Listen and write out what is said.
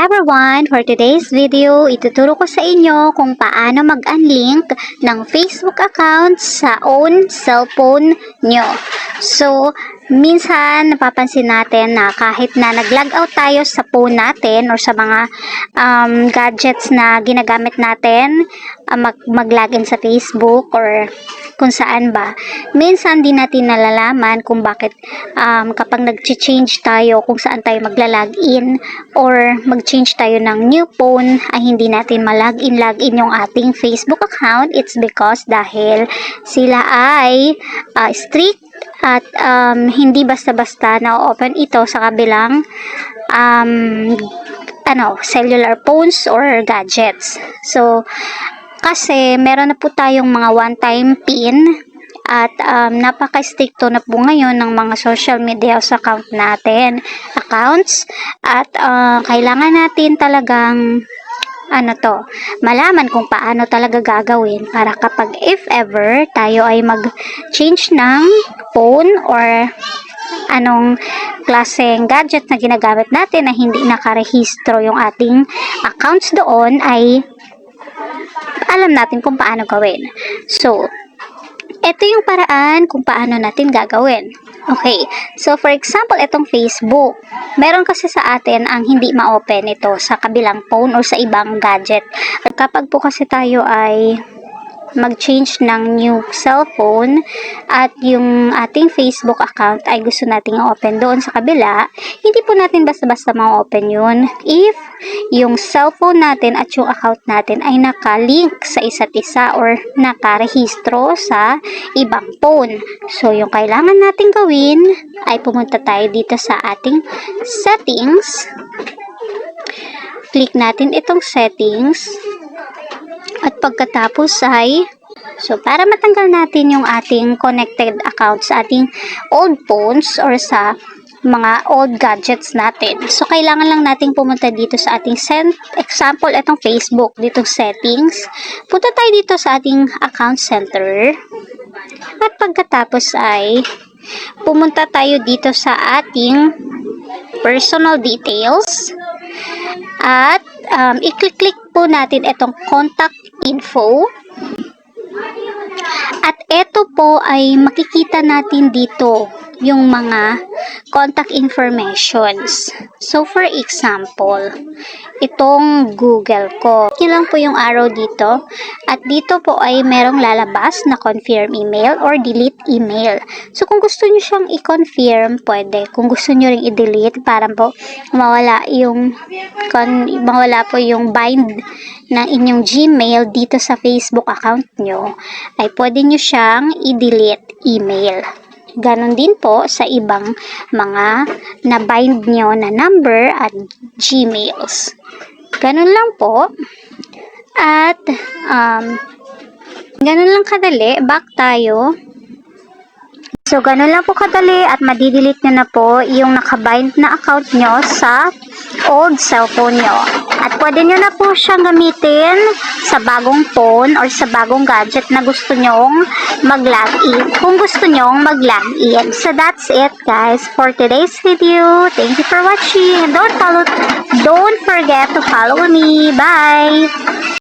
everyone! For today's video, ituturo ko sa inyo kung paano mag-unlink ng Facebook account sa own cellphone nyo. So, minsan napapansin natin na kahit na nag-log out tayo sa phone natin or sa mga gadgets na ginagamit natin, mag-login sa Facebook or kung saan ba. Minsan din natin nalalaman kung bakit kapag nag-change tayo kung saan tayo magla-login or mag-change tayo ng new phone ay hindi natin login yung ating Facebook account. It's because dahil sila ay strict at hindi basta-basta na-open ito sa kabilang cellular phones or gadgets. So, kasi meron na po tayong mga one-time PIN at napaka-stricto na po ngayon ng mga social media accounts at kailangan natin talagang malaman kung paano talaga gagawin para kapag if ever tayo ay mag-change ng phone or anong klaseng gadget na ginagamit natin na hindi nakarehistro yung ating accounts doon ay alam natin kung paano gawin. So, ito yung paraan kung paano natin gagawin. Okay, so for example, itong Facebook. Meron kasi sa atin ang hindi ma-open ito sa kabilang phone o sa ibang gadget. At kapag po kasi tayo ay mag-change ng new cellphone at yung ating Facebook account ay gusto nating open doon sa kabila, hindi po natin basta-basta ma-open yun if yung cellphone natin at yung account natin ay nakalink sa isa't isa or nakarehistro sa ibang phone. So, yung kailangan natin gawin ay pumunta tayo dito sa ating settings. Click natin itong settings. At pagkatapos ay, so para matanggal natin yung ating connected account sa ating old phones or sa mga old gadgets natin. So, kailangan lang natin pumunta dito sa ating example, itong Facebook, ditong settings. Punta tayo dito sa ating account center. At pagkatapos ay, pumunta tayo dito sa ating personal details. At i-click po natin itong contact info. At ito po ay makikita natin dito yung mga contact informations. So, for example, itong Google ko. Ilang po yung arrow dito. At dito po ay merong lalabas na confirm email or delete email. So, kung gusto nyo siyang i-confirm, pwede. Kung gusto nyo ring i-delete, para po mawala po yung bind ng inyong Gmail dito sa Facebook account nyo, ay pwede nyo siyang i-delete email. Ganon din po sa ibang mga na-bind nyo na number at Gmails. Ganon lang po. At, ganon lang kadali. Back tayo. So, ganun lang po kadali at madidelete nyo na po yung nakabind na account nyo sa old cellphone nyo. At pwede nyo na po siyang gamitin sa bagong phone or sa bagong gadget na gusto nyong mag-login. Kung gusto nyong mag-login. So, that's it guys for today's video. Thank you for watching. Don't forget to follow me. Bye!